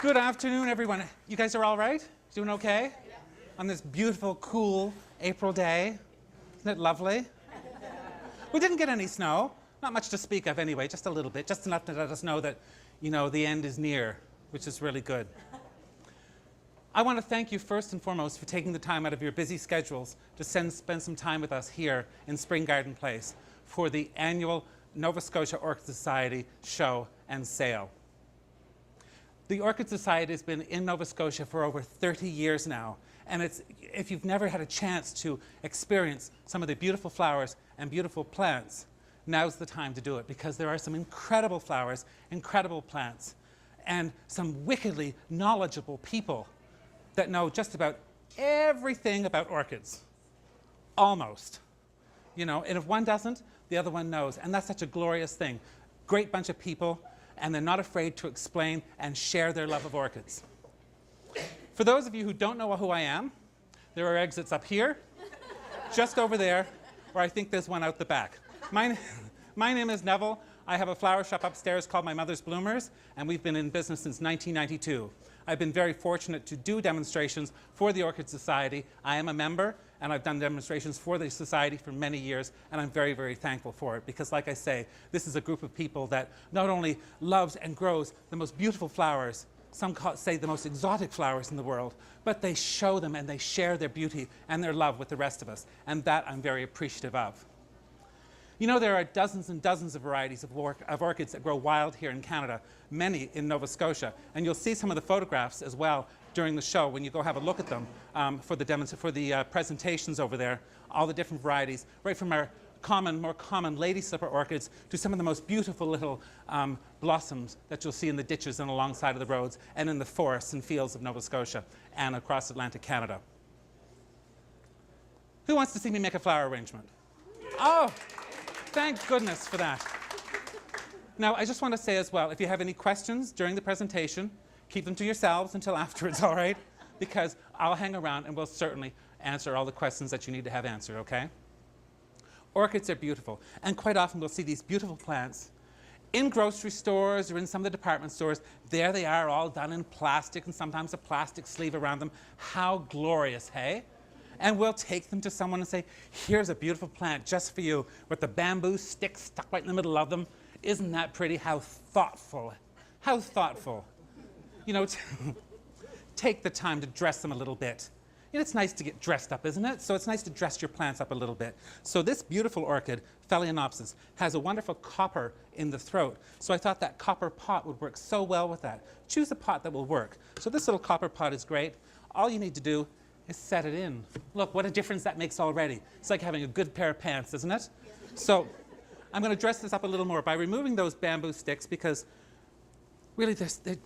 Good afternoon, everyone. You guys are all right? Doing okay? Yeah. On this beautiful, cool April day. Isn't it lovely? We didn't get any snow. Not much to speak of anyway, just a little bit. Just enough to let us know that, you know, the end is near, which is really good. I want to thank you first and foremost for taking the time out of your busy schedules to spend some time with us here in Spring Garden Place for the annual Nova Scotia Orchid Society show and sale. The Orchid Society has been in Nova Scotia for over 30 years now, and if you've never had a chance to experience some of the beautiful flowers and beautiful plants, now's the time to do it, because there are some incredible flowers, incredible plants, and some wickedly knowledgeable people that know just about everything about orchids. Almost. You know, and if one doesn't, the other one knows. And that's such a glorious thing. Great bunch of people, and they're not afraid to explain and share their love of orchids. For those of you who don't know who I am, there are exits up here, just over there, or I think there's one out the back. My name is Neville. I have a flower shop upstairs called My Mother's Bloomers, and we've been in business since 1992. I've been very fortunate to do demonstrations for the Orchid Society. I am a member, and I've done demonstrations for the Society for many years, and I'm very, very thankful for it, because like I say, this is a group of people that not only loves and grows the most beautiful flowers, some say the most exotic flowers in the world, but they show them and they share their beauty and their love with the rest of us, and that I'm very appreciative of. You know, there are dozens and dozens of varieties of orchids that grow wild here in Canada, many in Nova Scotia. And you'll see some of the photographs as well during the show when you go have a look at them for the presentations over there, all the different varieties, right from our more common lady slipper orchids to some of the most beautiful little blossoms that you'll see in the ditches and alongside of the roads and in the forests and fields of Nova Scotia and across Atlantic Canada. Who wants to see me make a flower arrangement? Oh! Thank goodness for that. Now, I just want to say as well, if you have any questions during the presentation, keep them to yourselves until afterwards, all right? Because I'll hang around and we'll certainly answer all the questions that you need to have answered, okay? Orchids are beautiful, and quite often we'll see these beautiful plants in grocery stores or in some of the department stores. There they are, all done in plastic, and sometimes a plastic sleeve around them. How glorious, hey? And we'll take them to someone and say, here's a beautiful plant just for you with the bamboo sticks stuck right in the middle of them. Isn't that pretty? How thoughtful. How thoughtful. You know, take the time to dress them a little bit. You know, it's nice to get dressed up, isn't it? So it's nice to dress your plants up a little bit. So this beautiful orchid, Phalaenopsis, has a wonderful copper in the throat. So I thought that copper pot would work so well with that. Choose a pot that will work. So this little copper pot is great. All you need to do is set it in. Look, what a difference that makes already. It's like having a good pair of pants, isn't it? So I'm going to dress this up a little more by removing those bamboo sticks, because really they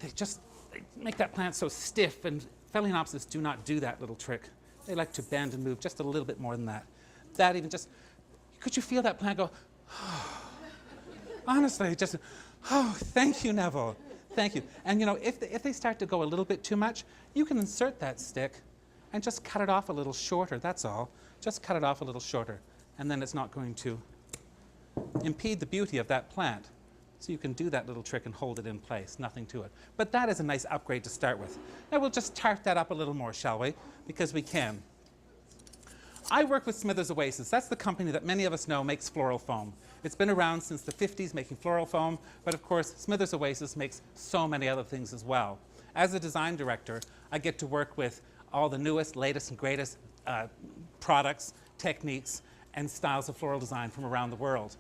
make that plant so stiff, and Phalaenopsis do not do that little trick. They like to bend and move just a little bit more than that. That even just, could you feel that plant go, oh. Honestly, just, oh, thank you, Neville. Thank you. And you know, if they start to go a little bit too much, you can insert that stick and just cut it off a little shorter, that's all. Just cut it off a little shorter, and then it's not going to impede the beauty of that plant. So you can do that little trick and hold it in place, nothing to it. But that is a nice upgrade to start with. Now we'll just tart that up a little more, shall we? Because we can. I work with Smithers Oasis. That's the company that many of us know makes floral foam. It's been around since the 50s making floral foam, but of course Smithers Oasis makes so many other things as well. As a design director, I get to work with all the newest, latest, and greatest products, techniques, and styles of floral design from around the world,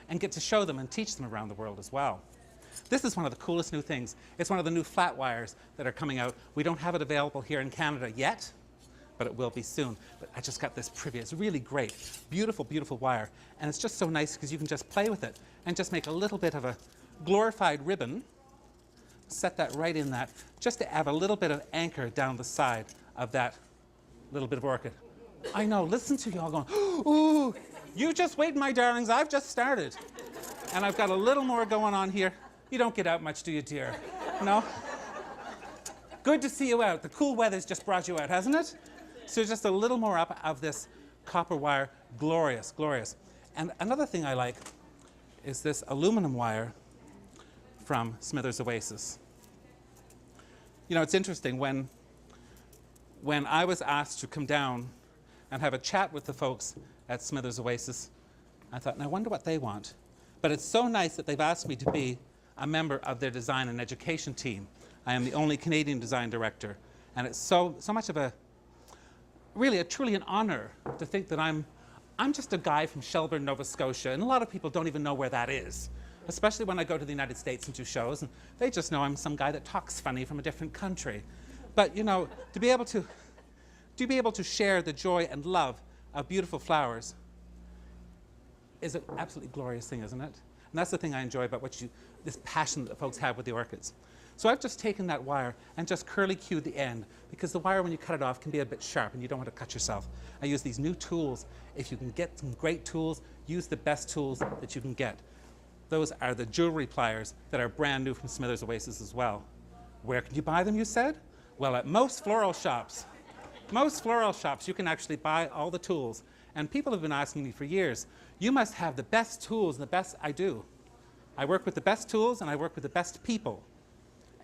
and get to show them and teach them around the world as well. This is one of the coolest new things. It's one of the new flat wires that are coming out. We don't have it available here in Canada yet, but it will be soon. But I just got this privy. It's really great. Beautiful, beautiful wire. And it's just so nice because you can just play with it and just make a little bit of a glorified ribbon. Set that right in that, just to add a little bit of anchor down the side of that little bit of orchid. I know, listen to you all going, ooh, you just wait, my darlings, I've just started. And I've got a little more going on here. You don't get out much, do you, dear? No? Good to see you out. The cool weather's just brought you out, hasn't it? So just a little more up of this copper wire. Glorious, glorious. And another thing I like is this aluminum wire from Smithers Oasis. You know, it's interesting, when I was asked to come down and have a chat with the folks at Smithers Oasis, I thought, now I wonder what they want. But it's so nice that they've asked me to be a member of their design and education team. I am the only Canadian design director, and it's so much of a, really, truly an honor to think that I'm just a guy from Shelburne, Nova Scotia, and a lot of people don't even know where that is, especially when I go to the United States and do shows, and they just know I'm some guy that talks funny from a different country. But, you know, to be able to share the joy and love of beautiful flowers is an absolutely glorious thing, isn't it? And that's the thing I enjoy about this passion that folks have with the orchids. So I've just taken that wire and just curly cued the end, because the wire, when you cut it off, can be a bit sharp and you don't want to cut yourself. I use these new tools. If you can get some great tools, use the best tools that you can get. Those are the jewelry pliers that are brand new from Smithers Oasis as well. Where can you buy them, you said? Well, at most floral shops. Most floral shops, you can actually buy all the tools. And people have been asking me for years, you must have the best tools and the best. I do. I work with the best tools and I work with the best people.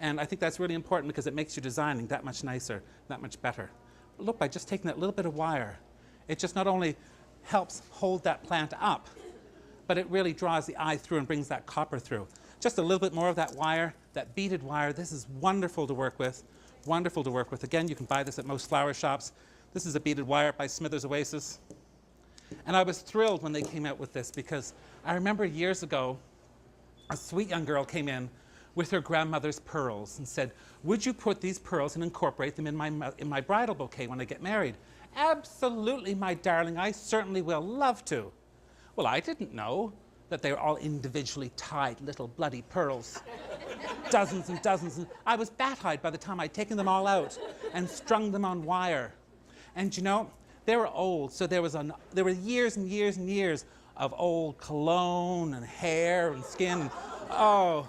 And I think that's really important because it makes your designing that much nicer, that much better. But look, by just taking that little bit of wire, it just not only helps hold that plant up, but it really draws the eye through and brings that copper through. Just a little bit more of that wire, that beaded wire. This is wonderful to work with, wonderful to work with. Again, you can buy this at most flower shops. This is a beaded wire by Smithers Oasis. And I was thrilled when they came out with this, because I remember years ago, a sweet young girl came in with her grandmother's pearls and said, would you put these pearls and incorporate them in my bridal bouquet when I get married? Absolutely, my darling, I certainly will love to. Well, I didn't know that they were all individually tied little bloody pearls. Dozens and dozens. And I was bat-eyed by the time I'd taken them all out and strung them on wire. And you know, they were old, so there were years and years and years of old cologne and hair and skin. Oh,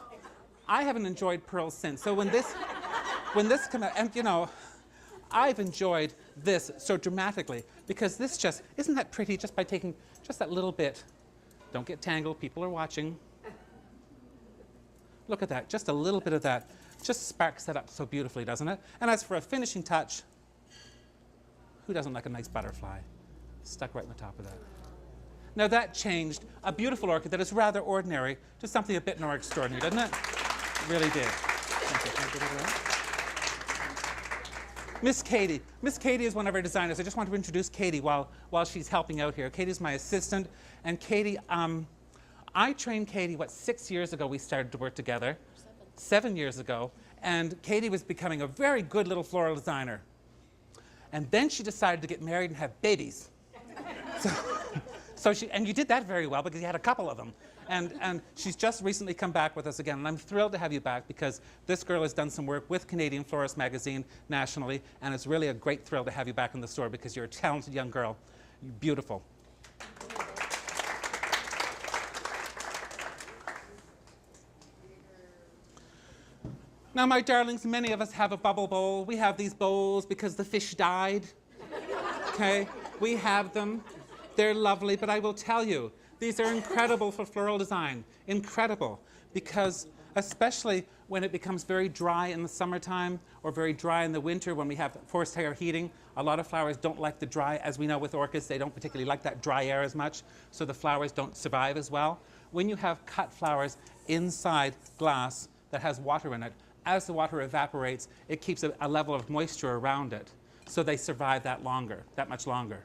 I haven't enjoyed pearls since. So when this came out, and you know, I've enjoyed this so dramatically, because this just, isn't that pretty, just by taking just that little bit. Don't get tangled, people are watching. Look at that, just a little bit of that. Just sparks that up so beautifully, doesn't it? And as for a finishing touch, who doesn't like a nice butterfly? Stuck right on the top of that. Now that changed a beautiful orchid that is rather ordinary to something a bit more extraordinary, doesn't it? It really did. Miss Katie. Miss Katie is one of our designers. I just want to introduce Katie while she's helping out here. Katie's my assistant. And Katie, I trained Katie, 6 years ago we started to work together. 7 years ago. And Katie was becoming a very good little floral designer. And then she decided to get married and have babies. And you did that very well, because you had a couple of them. And she's just recently come back with us again. And I'm thrilled to have you back, because this girl has done some work with Canadian Florist Magazine nationally. And it's really a great thrill to have you back in the store, because you're a talented young girl. You're beautiful. Now, my darlings, many of us have a bubble bowl. We have these bowls because the fish died. Okay? We have them. They're lovely, but I will tell you, these are incredible for floral design. Incredible. Because especially when it becomes very dry in the summertime or very dry in the winter when we have forced air heating, a lot of flowers don't like the dry. As we know with orchids, they don't particularly like that dry air as much, so the flowers don't survive as well. When you have cut flowers inside glass that has water in it, as the water evaporates, it keeps a level of moisture around it, so they survive that much longer.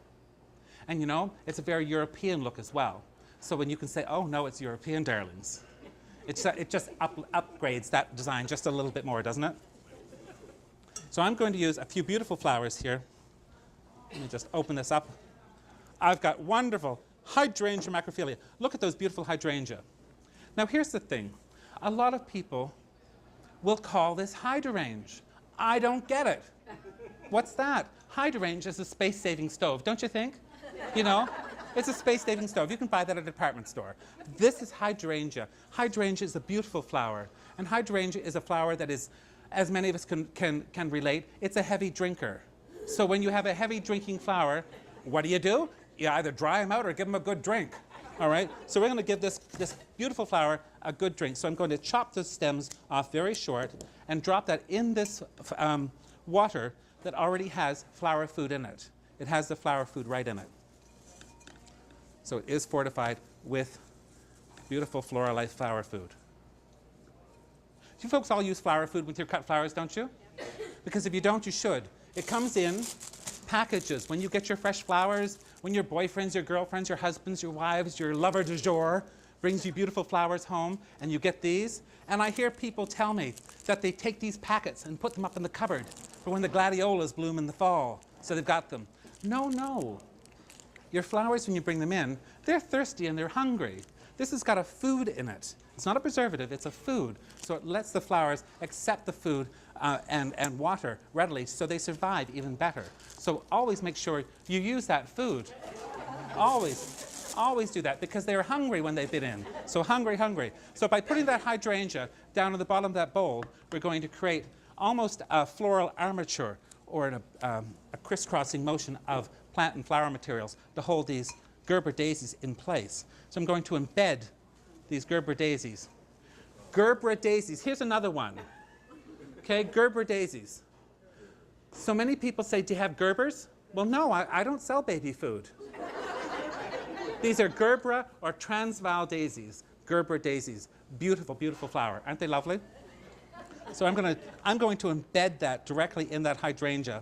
And you know, it's a very European look as well. So when you can say, oh no, it's European, darlings, it just upgrades that design just a little bit more, doesn't it? So I'm going to use a few beautiful flowers here. Let me just open this up. I've got wonderful hydrangea macrophylla. Look at those beautiful hydrangea. Now here's the thing. A lot of people will call this hydrangea. I don't get it. What's that? Hydrangea is a space-saving stove, don't you think? You know, it's a space-saving stove. You can buy that at a department store. This is hydrangea. Hydrangea is a beautiful flower. And hydrangea is a flower that is, as many of us can relate, it's a heavy drinker. So when you have a heavy drinking flower, what do? You either dry them out or give them a good drink. All right? So we're going to give this beautiful flower a good drink. So I'm going to chop the stems off very short and drop that in this water that already has flower food in it. It has the flower food right in it. So it is fortified with beautiful Floral Life flower food. You folks all use flower food with your cut flowers, don't you? Because if you don't, you should. It comes in packages. When you get your fresh flowers, when your boyfriends, your girlfriends, your husbands, your wives, your lover du jour brings you beautiful flowers home, and you get these. And I hear people tell me that they take these packets and put them up in the cupboard for when the gladiolas bloom in the fall, so they've got them. No, no. Your flowers, when you bring them in, they're thirsty and they're hungry. This has got a food in it. It's not a preservative, it's a food. So it lets the flowers accept the food and water readily, so they survive even better. So always make sure you use that food. Always do that, because they're hungry when they've been in. So hungry, hungry. So by putting that hydrangea down at the bottom of that bowl, we're going to create almost a floral armature, or a crisscrossing motion of plant and flower materials to hold these Gerber daisies in place. So I'm going to embed these Gerber daisies. Gerber daisies, here's another one. Okay, Gerber daisies. So many people say, do you have Gerbers? Well, no, I don't sell baby food. These are Gerbera or Transvaal daisies, Gerber daisies. Beautiful, beautiful flower. Aren't they lovely? So I'm going to embed that directly in that hydrangea,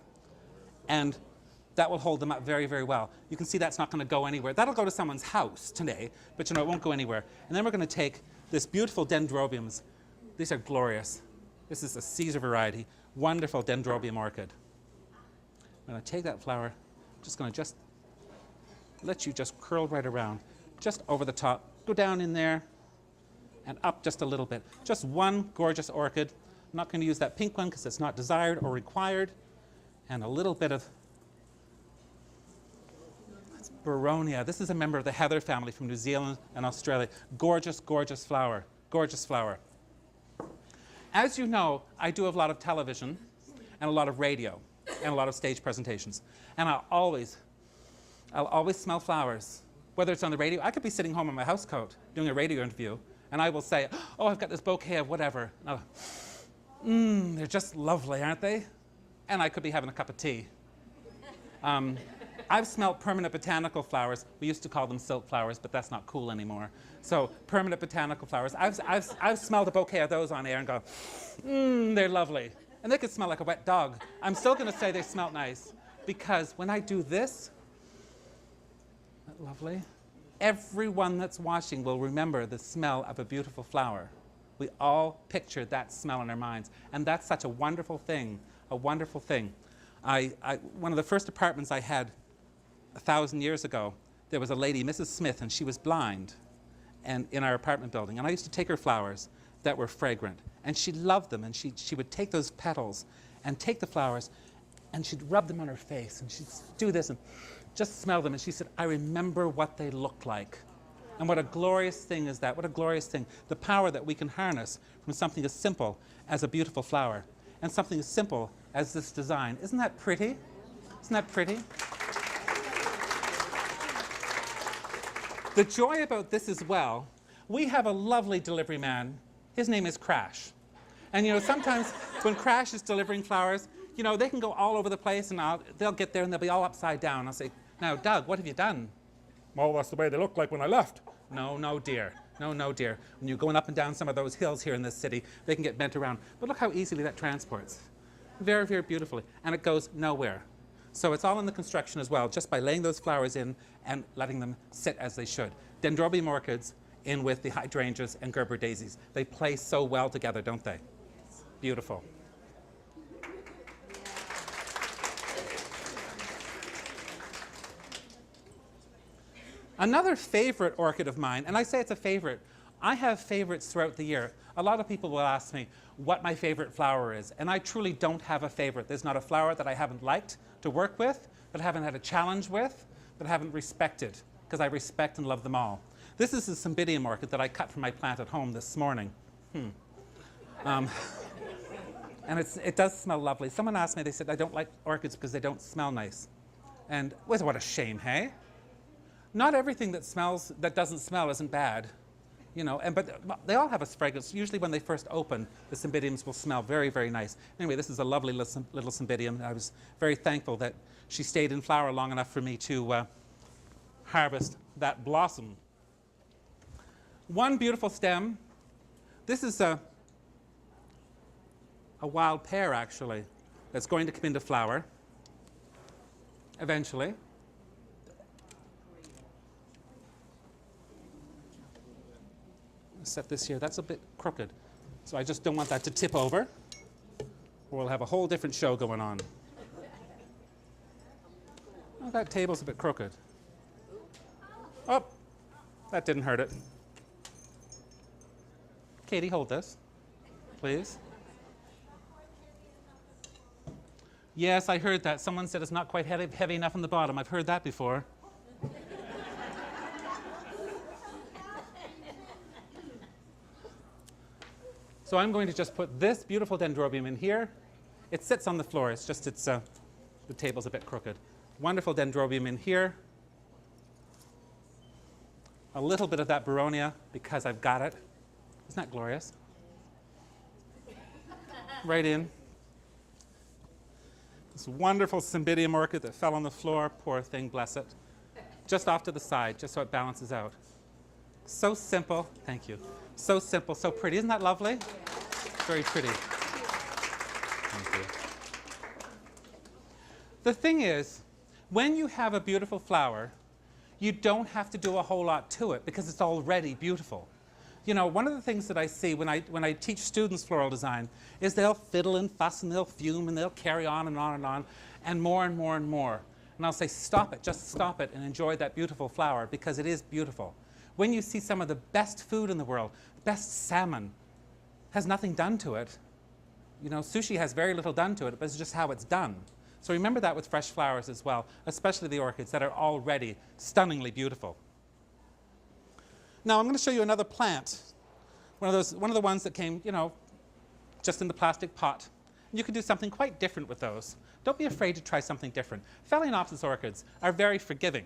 and that will hold them up very, very well. You can see that's not going to go anywhere. That'll go to someone's house today, but you know, it won't go anywhere. And then we're going to take this beautiful dendrobiums. These are glorious. This is a Caesar variety, wonderful dendrobium orchid. I'm going to take that flower, just going to let you just curl right around, just over the top. Go down in there and up just a little bit. Just one gorgeous orchid. I'm not going to use that pink one because it's not desired or required. And a little bit of Baronia. This is a member of the Heather family from New Zealand and Australia. Gorgeous, gorgeous flower. Gorgeous flower. As you know, I do a lot of television and a lot of radio and a lot of stage presentations. And I'll always smell flowers. Whether it's on the radio, I could be sitting home in my housecoat doing a radio interview, and I will say, oh, I've got this bouquet of whatever. They're just lovely, aren't they? And I could be having a cup of tea. I've smelled permanent botanical flowers. We used to call them silk flowers, but that's not cool anymore. So permanent botanical flowers. I've smelled a bouquet of those on air and go, they're lovely. And they could smell like a wet dog. I'm still going to say they smell nice, because when I do this, isn't that lovely? Everyone that's watching will remember the smell of a beautiful flower. We all picture that smell in our minds. And that's such a wonderful thing, a wonderful thing. One of the first apartments I had 1,000 years ago, there was a lady, Mrs. Smith, and she was blind, and in our apartment building. And I used to take her flowers that were fragrant. And she loved them, and she would take those petals and take the flowers, and she'd rub them on her face, and she'd do this and just smell them. And she said, I remember what they looked like. And what a glorious thing is that, what a glorious thing. The power that we can harness from something as simple as a beautiful flower, and something as simple as this design. Isn't that pretty? Isn't that pretty? The joy about this as well, we have a lovely delivery man. His name is Crash. And you know, sometimes when Crash is delivering flowers, you know, they can go all over the place, and they'll get there and they'll be all upside down. I'll say, now, Doug, what have you done? Well, that's the way they looked like when I left. No, no, dear. No, no, dear. When you're going up and down some of those hills here in this city, they can get bent around. But look how easily that transports. Very, very beautifully. And it goes nowhere. So it's all in the construction as well, just by laying those flowers in and letting them sit as they should. Dendrobium orchids in with the hydrangeas and Gerber daisies. They play so well together, don't they? Yes. Beautiful. Another favorite orchid of mine, and I say it's a favorite, I have favorites throughout the year. A lot of people will ask me what my favorite flower is, and I truly don't have a favorite. There's not a flower that I haven't liked to work with, that I haven't had a challenge with, that I haven't respected, because I respect and love them all. This is a cymbidium orchid that I cut from my plant at home this morning. And it does smell lovely. Someone asked me, they said, I don't like orchids because they don't smell nice. And well, what a shame, hey? Not everything that doesn't smell isn't bad. You know, but they all have a fragrance. Usually when they first open, the cymbidiums will smell very, very nice. Anyway, this is a lovely little cymbidium. I was very thankful that she stayed in flower long enough for me to harvest that blossom. One beautiful stem. This is a wild pear, actually, that's going to come into flower eventually. Set this here. That's a bit crooked, so I just don't want that to tip over, or we'll have a whole different show going on. Oh, that table's a bit crooked. Oh, that didn't hurt it. Katie, hold this, please. Yes, I heard that. Someone said it's not quite heavy enough on the bottom. I've heard that before. So I'm going to just put this beautiful dendrobium in here. It sits on the floor. It's just the table's a bit crooked. Wonderful dendrobium in here. A little bit of that Baronia because I've got it. Isn't that glorious? Right in. This wonderful cymbidium orchid that fell on the floor. Poor thing, bless it. Just off to the side, just so it balances out. So simple. Thank you. So simple, so pretty. Isn't that lovely? Very pretty. Thank you. The thing is, when you have a beautiful flower, you don't have to do a whole lot to it because it's already beautiful. You know, one of the things that I see when I teach students floral design is they'll fiddle and fuss and they'll fume and they'll carry on and on and on and more and more and more. And I'll say, stop it, just stop it and enjoy that beautiful flower because it is beautiful. When you see some of the best food in the world, best salmon, has nothing done to it. You know, sushi has very little done to it, but it's just how it's done. So remember that with fresh flowers as well, especially the orchids that are already stunningly beautiful. Now I'm going to show you another plant, one of the ones that came, you know, just in the plastic pot. You can do something quite different with those. Don't be afraid to try something different. Phalaenopsis orchids are very forgiving.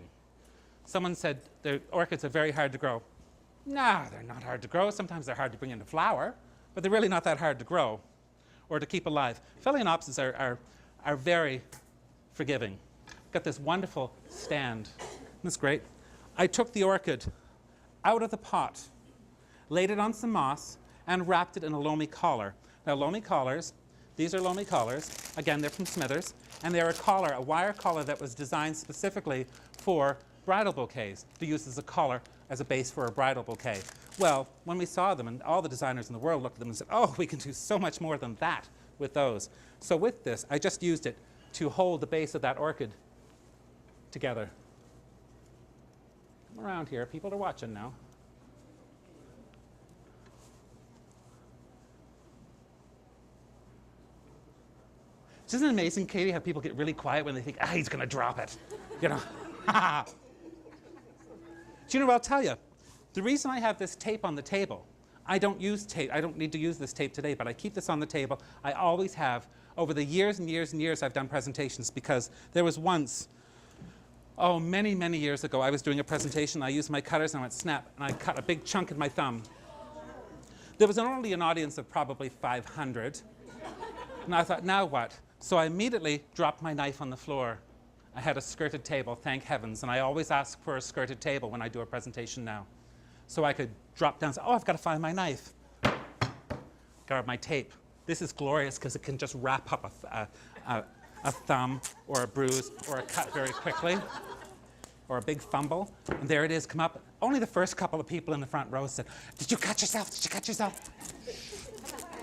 Someone said the orchids are very hard to grow. No, they're not hard to grow. Sometimes they're hard to bring into flower, but they're really not that hard to grow or to keep alive. Phalaenopsis are very forgiving. Got this wonderful stand. Isn't this great? I took the orchid out of the pot, laid it on some moss, and wrapped it in a loamy collar. Now, loamy collars, these are loamy collars. Again, they're from Smithers, and they're a collar, a wire collar that was designed specifically for bridal bouquets, to use as a collar, as a base for a bridal bouquet. Well, when we saw them, and all the designers in the world looked at them and said, oh, we can do so much more than that with those. So with this, I just used it to hold the base of that orchid together. Come around here, people are watching now. Isn't it amazing, Katie, how people get really quiet when they think, he's going to drop it, you know? Do you know what I'll tell you? The reason I have this tape on the table, I don't use tape. I don't need to use this tape today, but I keep this on the table. I always have over the years and years and years I've done presentations, because there was once, oh, many, many years ago, I was doing a presentation. I used my cutters and I went snap, and I cut a big chunk in my thumb. There was only an audience of probably 500. And I thought, now what? So I immediately dropped my knife on the floor. I had a skirted table, thank heavens, and I always ask for a skirted table when I do a presentation now. So I could drop down and say, oh, I've got to find my knife. Grab my tape. This is glorious because it can just wrap up a thumb or a bruise or a cut very quickly, or a big fumble. And there it is, come up. Only the first couple of people in the front row said, did you cut yourself? Did you cut yourself?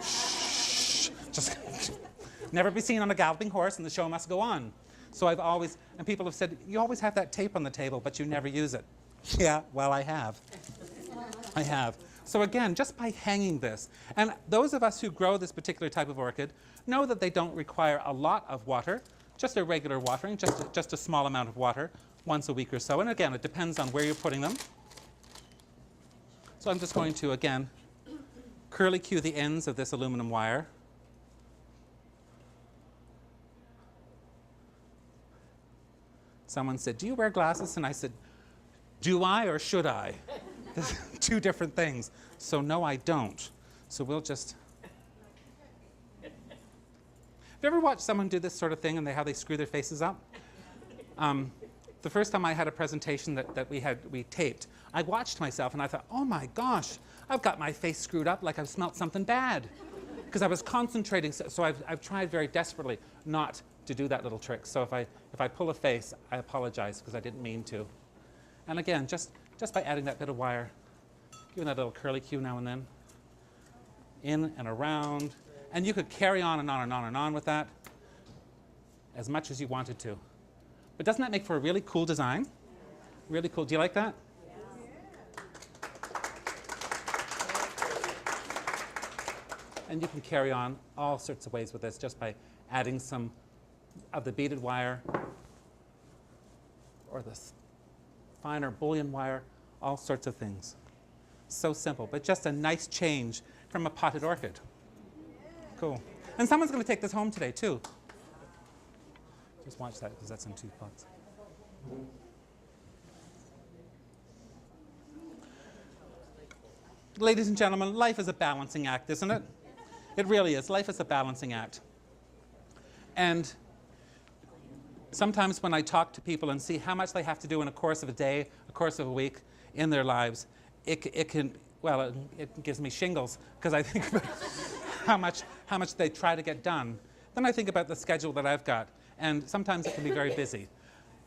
Shh. Just never be seen on a galloping horse, and the show must go on. So I've always, and people have said, you always have that tape on the table, but you never use it. Yeah, well, I have. I have. So again, just by hanging this, and those of us who grow this particular type of orchid know that they don't require a lot of water, just a regular watering, just a small amount of water once a week or so. And again, it depends on where you're putting them. So I'm just going to, again, curlicue the ends of this aluminum wire. Someone said, do you wear glasses? And I said, do I or should I? two different things. So no, I don't. So we'll just... Have you ever watched someone do this sort of thing and how they screw their faces up? The first time I had a presentation that we taped, I watched myself and I thought, oh my gosh, I've got my face screwed up like I've smelt something bad. Because I was concentrating, so I've tried very desperately not to do that little trick. So if I pull a face, I apologize because I didn't mean to. And again, just by adding that bit of wire, giving that little curly cue now and then, in and around. And you could carry on and on and on and on with that as much as you wanted to. But doesn't that make for a really cool design? Really cool. Do you like that? And you can carry on all sorts of ways with this just by adding some of the beaded wire or the finer bullion wire, all sorts of things. So simple, but just a nice change from a potted orchid. Cool. And someone's going to take this home today, too. Just watch that, because that's in 2 pots. Ladies and gentlemen, life is a balancing act, isn't it? It really is. Life is a balancing act. And sometimes when I talk to people and see how much they have to do in a course of a day, a course of a week in their lives, it gives me shingles, because I think about how much they try to get done. Then I think about the schedule that I've got, and sometimes it can be very busy.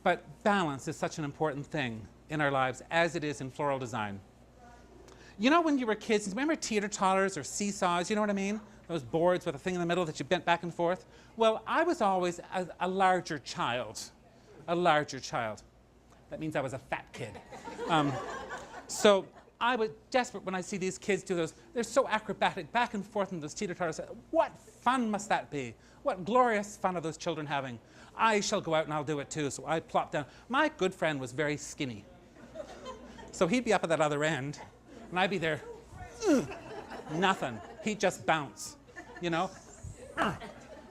But balance is such an important thing in our lives, as it is in floral design. You know, when you were kids, remember teeter-totters or seesaws, you know what I mean? Those boards with a thing in the middle that you bent back and forth? Well, I was always a larger child. A larger child. That means I was a fat kid. So I was desperate when I see these kids do those. They're so acrobatic, back and forth in those teeter-totters. What fun must that be? What glorious fun are those children having? I shall go out and I'll do it too. So I plopped down. My good friend was very skinny. So he'd be up at that other end, and I'd be there, nothing. He'd just bounce, you know?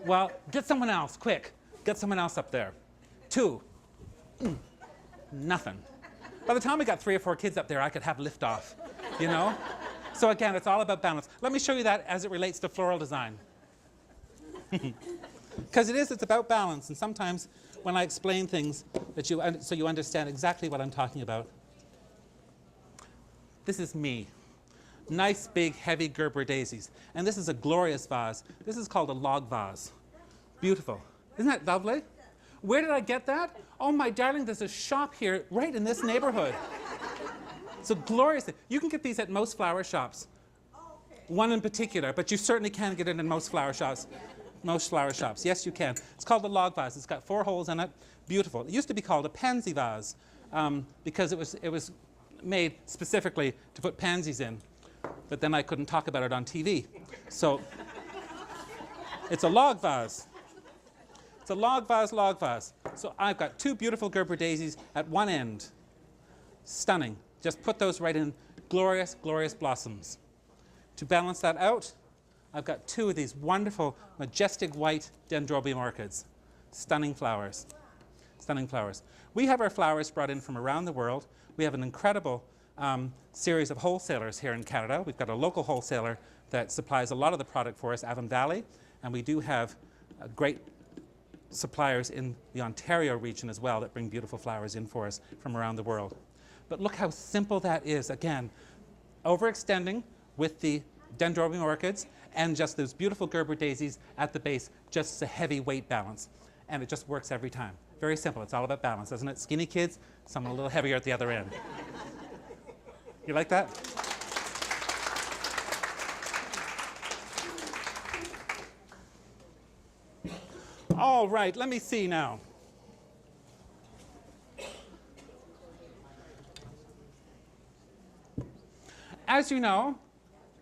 Well, get someone else, quick. Get someone else up there. 2, nothing. By the time we got 3 or 4 kids up there, I could have liftoff, you know? So again, it's all about balance. Let me show you that as it relates to floral design. Because it's about balance. And sometimes when I explain things, so you understand exactly what I'm talking about. This is me. Nice, big, heavy Gerber daisies. And this is a glorious vase. This is called a log vase. Beautiful. Isn't that lovely? Where did I get that? Oh, my darling, there's a shop here right in this neighborhood. It's a glorious thing. You can get these at most flower shops. One in particular, but you certainly can get it in most flower shops. Most flower shops. Yes, you can. It's called the log vase. It's got 4 holes in it. Beautiful. It used to be called a pansy vase because it was made specifically to put pansies in. But then I couldn't talk about it on TV. So it's a log vase. It's a log vase, log vase. So I've got 2 beautiful Gerber daisies at one end. Stunning. Just put those right in. Glorious, glorious blossoms. To balance that out, I've got 2 of these wonderful, majestic white dendrobium orchids. Stunning flowers. Stunning flowers. We have our flowers brought in from around the world. We have an incredible series of wholesalers here in Canada. We've got a local wholesaler that supplies a lot of the product for us, Avon Valley, and we do have great suppliers in the Ontario region as well that bring beautiful flowers in for us from around the world. But look how simple that is. Again, overextending with the dendrobium orchids and just those beautiful Gerber daisies at the base, just a heavy weight balance. And it just works every time. Very simple. It's all about balance, isn't it? Skinny kids, some a little heavier at the other end. You like that? All right, let me see now. As you know,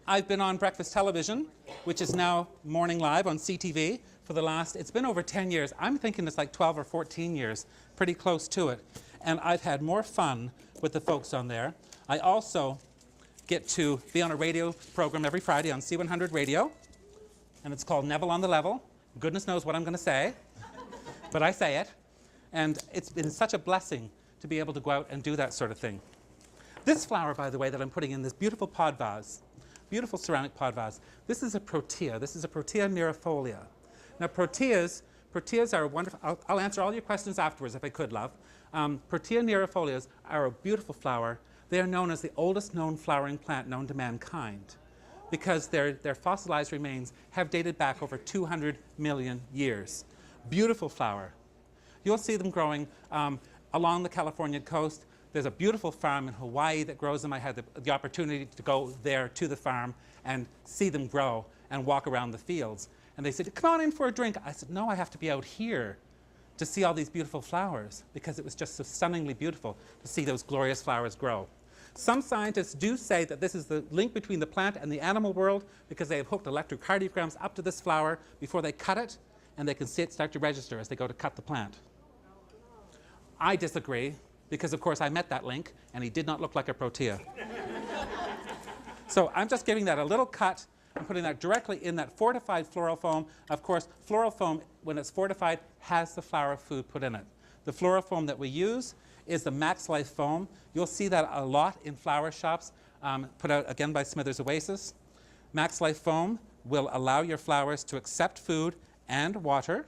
I've been on breakfast television, which is now Morning Live on CTV for the last, it's been over 10 years. I'm thinking it's like 12 or 14 years, pretty close to it. And I've had more fun with the folks on there. I also get to be on a radio program every Friday on C100 Radio, and it's called Neville on the Level. Goodness knows what I'm going to say, but I say it. And it's been such a blessing to be able to go out and do that sort of thing. This flower, by the way, that I'm putting in this beautiful pod vase, beautiful ceramic pod vase, this is a protea. This is a protea nerifolia. Now, proteas are wonderful. I'll answer all your questions afterwards if I could, love. Protea nerifolias are a beautiful flower. They are known as the oldest known flowering plant known to mankind because their fossilized remains have dated back over 200 million years. Beautiful flower. You'll see them growing along the California coast. There's a beautiful farm in Hawaii that grows them. I had the opportunity to go there to the farm and see them grow and walk around the fields. And they said, come on in for a drink. I said, no, I have to be out here to see all these beautiful flowers because it was just so stunningly beautiful to see those glorious flowers grow. Some scientists do say that this is the link between the plant and the animal world because they have hooked electrocardiograms up to this flower before they cut it, and they can see it start to register as they go to cut the plant. I disagree because, of course, I met that link, and he did not look like a protea. So I'm just giving that a little cut. I'm putting that directly in that fortified floral foam. Of course, floral foam, when it's fortified, has the flower food put in it. The floral foam that we use is the Max Life foam. You'll see that a lot in flower shops, put out again by Smithers Oasis. Max Life foam will allow your flowers to accept food and water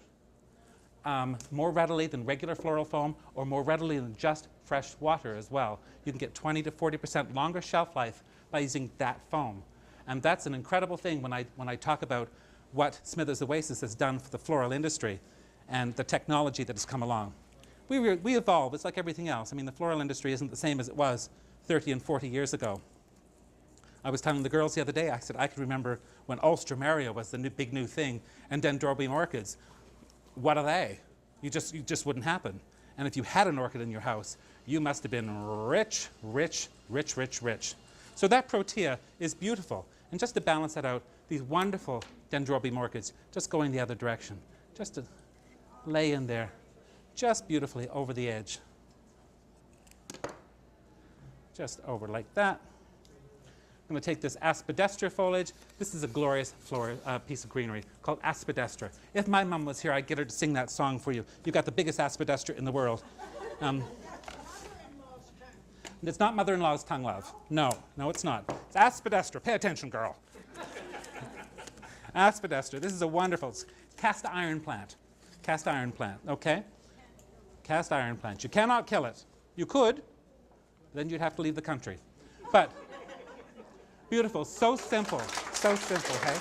more readily than regular floral foam, or more readily than just fresh water as well. You can get 20 to 40% longer shelf life by using that foam. And that's an incredible thing when I talk about what Smithers Oasis has done for the floral industry and the technology that has come along. We evolve. It's like everything else. I mean, the floral industry isn't the same as it was 30 and 40 years ago. I was telling the girls the other day, I said I could remember when Ulstramaria was the big new thing, and dendrobium orchids. What are they? You just wouldn't happen. And if you had an orchid in your house, you must have been rich, rich, rich, rich, rich. So that protea is beautiful. And just to balance that out, these wonderful dendrobium orchids just going the other direction. Just to lay in there, just beautifully over the edge. Just over like that. I'm going to take this aspidestra foliage. This is a glorious piece of greenery called aspidestra. If my mum was here, I'd get her to sing that song for you. You've got the biggest aspidestra in the world. It's not mother-in-law's tongue, love. No, it's not. It's aspidestra. Pay attention, girl. Aspidestra. This is a wonderful cast iron plant. Cast iron plant, okay? Cast iron plant. You cannot kill it. You could, then you'd have to leave the country. But beautiful, so simple, hey?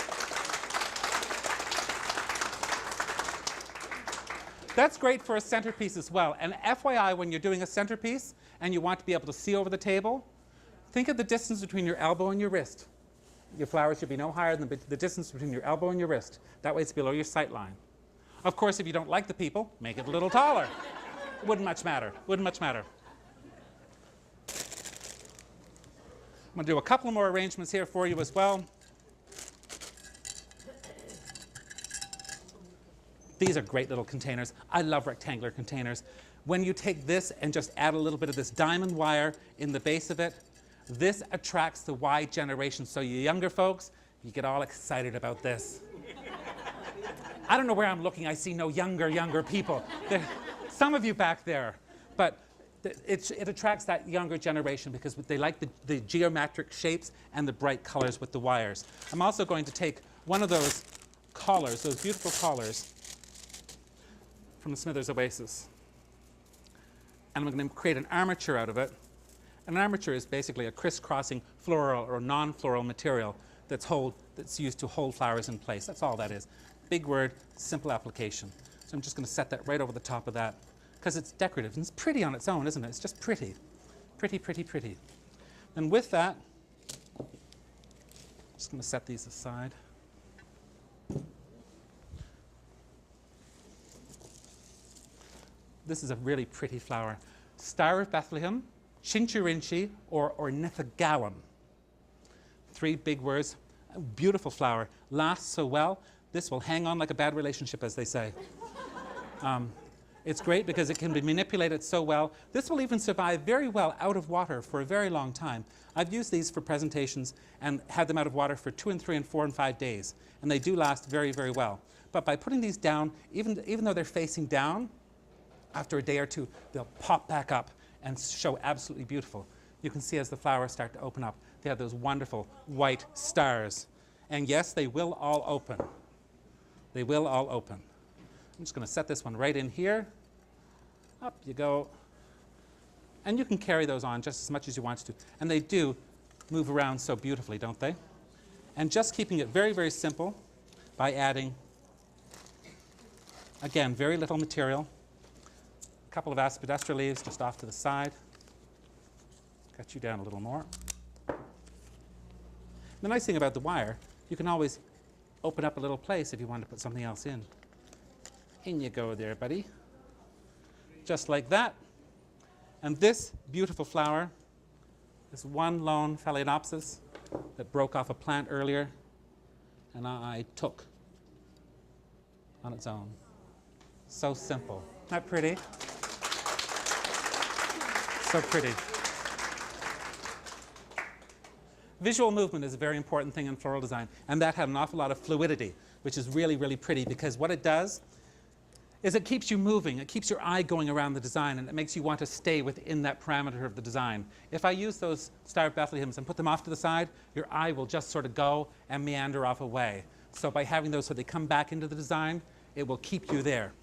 That's great for a centerpiece as well. And FYI, when you're doing a centerpiece and you want to be able to see over the table, think of the distance between your elbow and your wrist. Your flowers should be no higher than the distance between your elbow and your wrist. That way it's below your sight line. Of course, if you don't like the people, make it a little taller. Wouldn't much matter. Wouldn't much matter. I'm going to do a couple more arrangements here for you as well. These are great little containers. I love rectangular containers. When you take this and just add a little bit of this diamond wire in the base of it, this attracts the Y generation. So you younger folks, you get all excited about this. I don't know where I'm looking. I see no younger people. Some of you back there. But it attracts that younger generation because they like the geometric shapes and the bright colors with the wires. I'm also going to take one of those collars, those beautiful collars from the Smithers Oasis, and I'm going to create an armature out of it. An armature is basically a crisscrossing floral or non-floral material that's used to hold flowers in place. That's all that is. Big word, simple application. So I'm just going to set that right over the top of that because it's decorative and it's pretty on its own, isn't it? It's just pretty. Pretty, pretty, pretty. And with that, I'm just going to set these aside. This is a really pretty flower. Star of Bethlehem, Chinchurinchi, or Ornithogalum. 3 big words. A beautiful flower. Lasts so well, this will hang on like a bad relationship, as they say. It's great because it can be manipulated so well. This will even survive very well out of water for a very long time. I've used these for presentations and had them out of water for 2 and 3 and 4 and 5 days. And they do last very, very well. But by putting these down, even though they're facing down, after a day or two, they'll pop back up and show absolutely beautiful. you can see as the flowers start to open up, they have those wonderful white stars. And yes, they will all open. They will all open. I'm just going to set this one right in here. Up you go. And you can carry those on just as much as you want to. And they do move around so beautifully, don't they? And just keeping it very, very simple by adding, again, very little material. A couple of aspidistra leaves just off to the side. Cut you down a little more. The nice thing about the wire, you can always open up a little place if you want to put something else in. In you go there, buddy. Just like that. And this beautiful flower, this one lone phalaenopsis that broke off a plant earlier, and I took on its own. So simple. Isn't that pretty? So pretty. Visual movement is a very important thing in floral design, and that had an awful lot of fluidity, which is really, really pretty, because what it does is it keeps you moving. It keeps your eye going around the design, and it makes you want to stay within that parameter of the design. If I use those Star of Bethlehems and put them off to the side, your eye will just sort of go and meander off away. So by having those so they come back into the design, it will keep you there.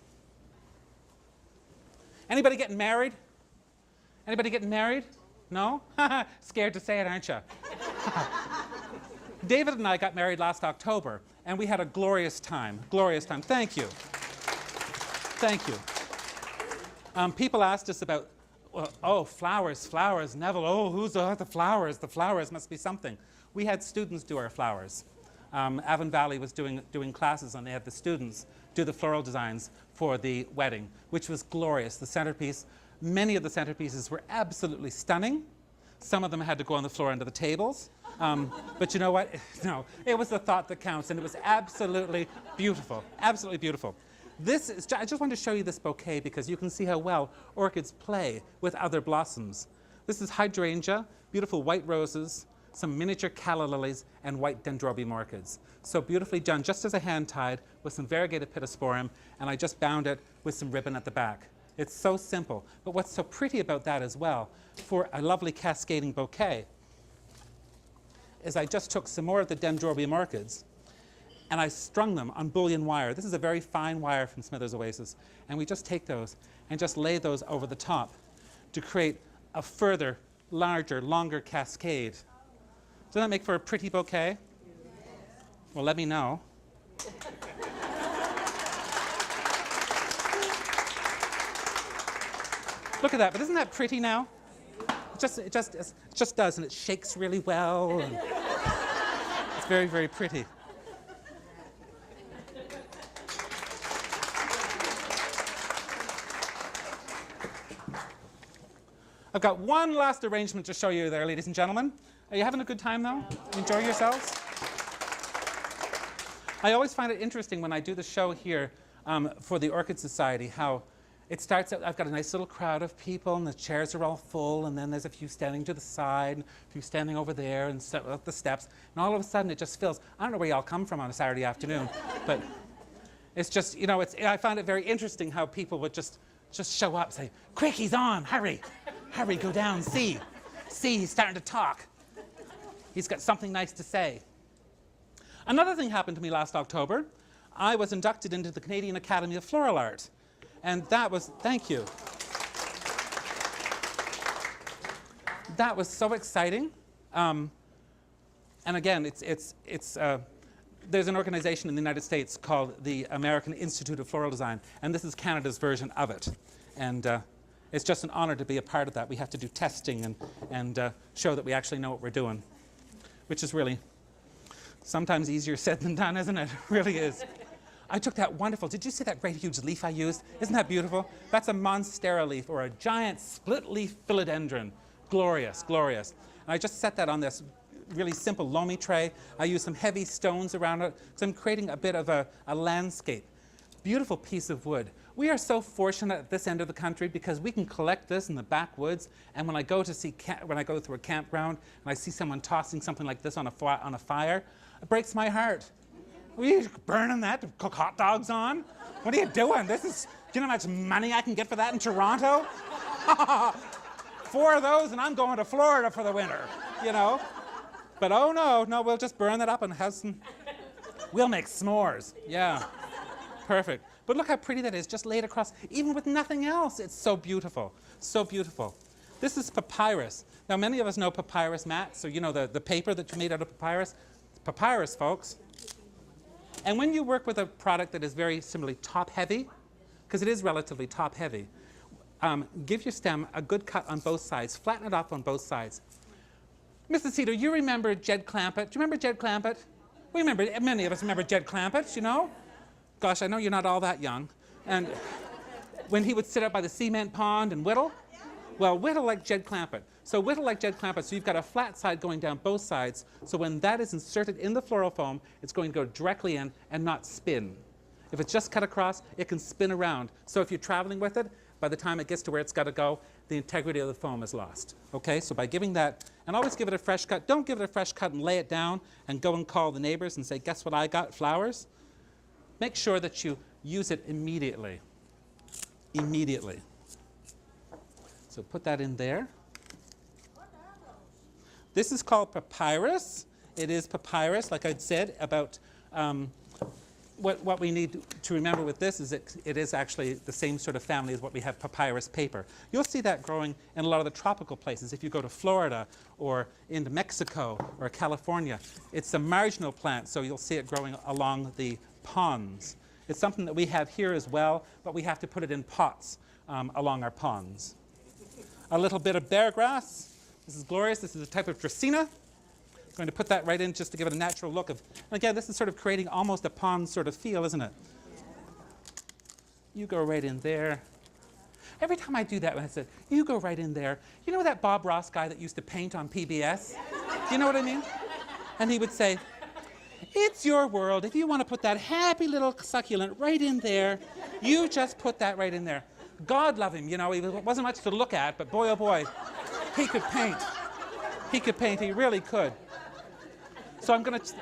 Anybody getting married? Anybody getting married? No? Scared to say it, aren't you? David and I got married last October, and we had a glorious time. Glorious time. Thank you. Thank you. People asked us about, oh, flowers, flowers, Neville, oh, who's the flowers? The flowers must be something. We had students do our flowers. Avon Valley was doing classes, and they had the students do the floral designs for the wedding, which was glorious. The centerpiece, many of the centerpieces were absolutely stunning. Some of them had to go on the floor under the tables. But you know what? No, it was the thought that counts, and it was absolutely beautiful, absolutely beautiful. This is, I just wanted to show you this bouquet because you can see how well orchids play with other blossoms. This is hydrangea, beautiful white roses, some miniature calla lilies, and white dendrobium orchids. So beautifully done, just as a hand tied with some variegated pittosporum, and I just bound it with some ribbon at the back. It's so simple. But what's so pretty about that as well, for a lovely cascading bouquet, is I just took some more of the dendrobium orchids and I strung them on bullion wire. This is a very fine wire from Smithers Oasis. And we just take those and just lay those over the top to create a further, larger, longer cascade. Doesn't that make for a pretty bouquet? Yes. Well, let me know. Look at that, but isn't that pretty now? It just does, and it shakes really well. And it's very, very pretty. I've got one last arrangement to show you there, ladies and gentlemen. Are you having a good time, though? Enjoying yourselves? I always find it interesting when I do the show here for the Orchid Society, how it starts out, I've got a nice little crowd of people, and the chairs are all full, and then there's a few standing to the side, and a few standing over there, and up the steps, and all of a sudden it just fills. I don't know where y'all come from on a Saturday afternoon, but it's just, you know, I find it very interesting how people would just show up and say, quick, he's on, hurry. Hurry, go down, see, he's starting to talk. He's got something nice to say. Another thing happened to me last October. I was inducted into the Canadian Academy of Floral Art. And that was, thank you. That was so exciting. And again, there's an organization in the United States called the American Institute of Floral Design, and this is Canada's version of it. And it's just an honor to be a part of that. We have to do testing and show that we actually know what we're doing, which is really sometimes easier said than done, isn't it? It really is. I took that wonderful, did you see that great huge leaf I used? Isn't that beautiful? That's a monstera leaf, or a giant split leaf philodendron. Glorious, glorious. And I just set that on this really simple loamy tray. I used some heavy stones around it, because I'm creating a bit of a landscape. Beautiful piece of wood. We are so fortunate at this end of the country because we can collect this in the backwoods, and when I go through a campground and I see someone tossing something like this on a fire, it breaks my heart. Are you burning that to cook hot dogs on? What are you doing? Do you know how much money I can get for that in Toronto? 4 of those and I'm going to Florida for the winter, you know. But oh no, we'll just burn that up and have some, we'll make s'mores. Yeah, perfect. But look how pretty that is, just laid across, even with nothing else. It's so beautiful, so beautiful. This is papyrus. Now, many of us know papyrus mats, so you know the paper that's made out of papyrus. It's papyrus, folks. And when you work with a product that is very similarly top-heavy, because it is relatively top-heavy, give your stem a good cut on both sides. Flatten it off on both sides. Mrs. Cedar, you remember Jed Clampett? Do you remember Jed Clampett? We remember, many of us remember Jed Clampett, you know? Gosh, I know you're not all that young. And when he would sit out by the cement pond and whittle, well, whittle like Jed Clampett. So whittle like Jed Clampett, so you've got a flat side going down both sides, so when that is inserted in the floral foam, it's going to go directly in and not spin. If it's just cut across, it can spin around. So if you're traveling with it, by the time it gets to where it's got to go, the integrity of the foam is lost. Okay, so by giving that, and always give it a fresh cut. Don't give it a fresh cut and lay it down and go and call the neighbors and say, guess what I got, flowers? Make sure that you use it immediately. Immediately. So put that in there. This is called papyrus. It is papyrus, like I'd said, about what we need to remember with this is it is actually the same sort of family as what we have papyrus paper. You'll see that growing in a lot of the tropical places. If you go to Florida or into Mexico or California, it's a marginal plant, so you'll see it growing along the ponds. It's something that we have here as well, but we have to put it in pots along our ponds. A little bit of bear grass. This is glorious. This is a type of Dracaena. I'm going to put that right in just to give it a natural look of, and again, this is sort of creating almost a pond sort of feel, isn't it? You go right in there. Every time I do that, when I said, you go right in there, you know that Bob Ross guy that used to paint on PBS? Do you know what I mean? And he would say, it's your world. If you want to put that happy little succulent right in there, you just put that right in there. God love him, you know, he wasn't much to look at, but boy, oh boy, he could paint. He could paint, he really could. So I'm going to,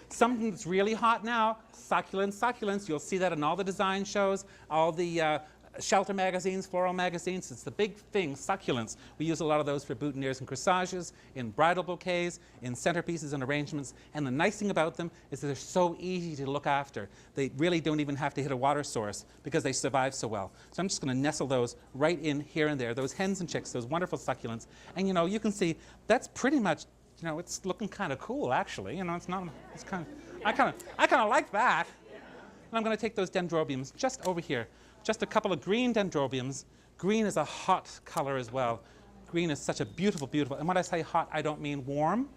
something that's really hot now, succulents. You'll see that in all the design shows, all the shelter magazines, floral magazines. It's the big thing, succulents. We use a lot of those for boutonnieres and corsages, in bridal bouquets, in centerpieces and arrangements. And the nice thing about them is that they're so easy to look after. They really don't even have to hit a water source because they survive so well. So I'm just going to nestle those right in here and there, those hens and chicks, those wonderful succulents. And you know, you can see that's pretty much, you know, it's looking kind of cool actually. You know, it's not, it's kind of, I kind of like that. And I'm going to take those dendrobiums just over here. Just a couple of green dendrobiums. Green is a hot color as well. Green is such a beautiful, beautiful, and when I say hot, I don't mean warm.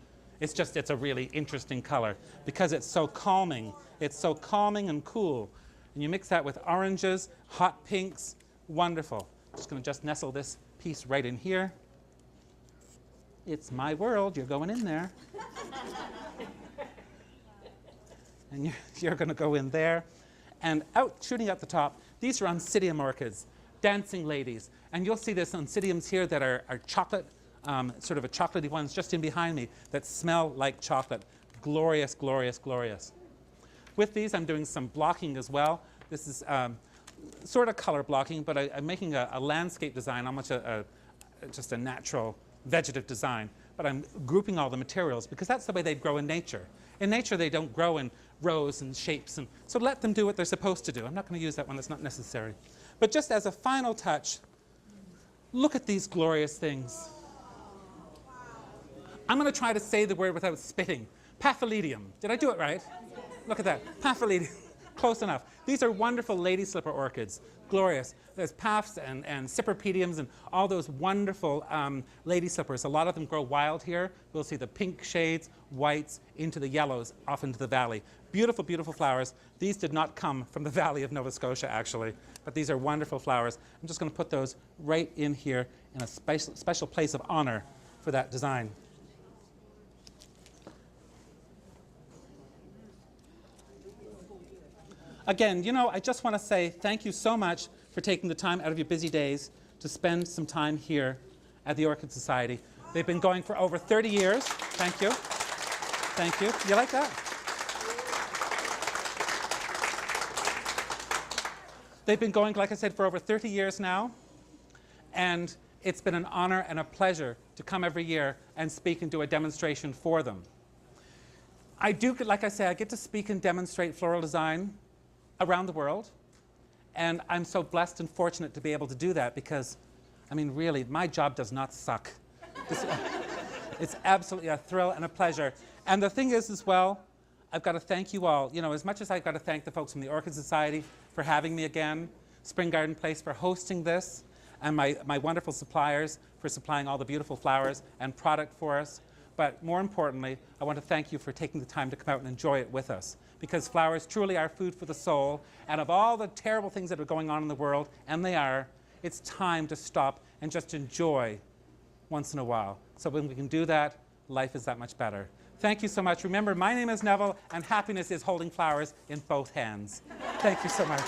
It's just, it's a really interesting color because it's so calming. It's so calming and cool. And you mix that with oranges, hot pinks, wonderful. Just going to just nestle this piece right in here. It's my world, you're going in there. And you're going to go in there. And out, shooting out the top, these are oncidium orchids, dancing ladies. And you'll see this oncidiums here that are chocolate, sort of a chocolatey ones just in behind me that smell like chocolate. Glorious, glorious, glorious. With these, I'm doing some blocking as well. This is sort of color blocking, but I'm making a landscape design, almost just a natural vegetative design. But I'm grouping all the materials because that's the way they grow in nature. In nature, they don't grow in rows and shapes, and so let them do what they're supposed to do. I'm not going to use that one, that's not necessary. But just as a final touch, look at these glorious things. I'm going to try to say the word without spitting. Paphidium. Did I do it right? Look at that. Paphidium. Close enough. These are wonderful lady slipper orchids. Glorious. There's paphs and cypripediums and all those wonderful lady slippers. A lot of them grow wild here. We'll see the pink shades, whites, into the yellows, off into the valley. Beautiful, beautiful flowers. These did not come from the valley of Nova Scotia, actually, but these are wonderful flowers. I'm just going to put those right in here in a special place of honor for that design. Again, you know, I just want to say thank you so much for taking the time out of your busy days to spend some time here at the Orchid Society. They've been going for over 30 years. Thank you. Thank you. You like that? They've been going, like I said, for over 30 years now. And it's been an honor and a pleasure to come every year and speak and do a demonstration for them. I do, like I say, I get to speak and demonstrate floral design around the world. And I'm so blessed and fortunate to be able to do that because, I mean, really, my job does not suck. It's absolutely a thrill and a pleasure. And the thing is, as well, I've got to thank you all. You know, as much as I've got to thank the folks from the Orchid Society for having me again, Spring Garden Place for hosting this, and my wonderful suppliers for supplying all the beautiful flowers and product for us. But more importantly, I want to thank you for taking the time to come out and enjoy it with us. Because flowers truly are food for the soul, and of all the terrible things that are going on in the world, and they are, it's time to stop and just enjoy once in a while. So when we can do that, life is that much better. Thank you so much. Remember, my name is Neville, and happiness is holding flowers in both hands. Thank you so much.